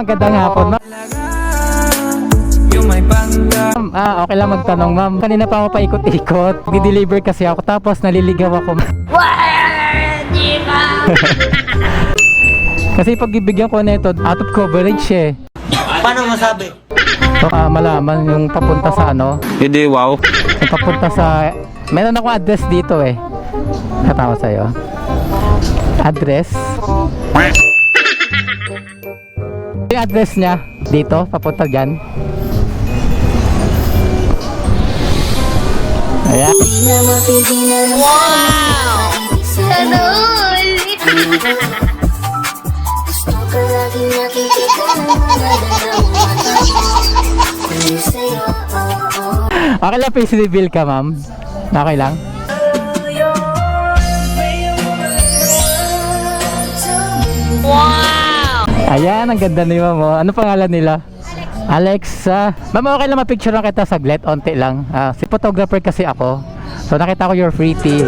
Magandang hapon, ma'am. Okay lang magtanong, ma'am. Kanina pa ako paikot-ikot. Di-deliver kasi ako tapos naliligaw ako. Kasi pag ibigyan ko na ito, out of coverage eh. Paano masabi? So, malaman yung papunta sa ano. Hindi, wow. Yung papunta sa... Meron akong address dito eh. Katawa sa'yo. Address. Yung address niya dito, papunta dyan. Ayan. Wow! Tanol! Okay lang, payslip bill ka, ma'am. Okay lang. Wow! Ayan, ang ganda ni ma'am. Oh. Ano pangalan nila? Alexa. Ma'am, okay lang mapicture lang kita saglit, onti lang. Si photographer kasi ako. So nakita ko your free tea.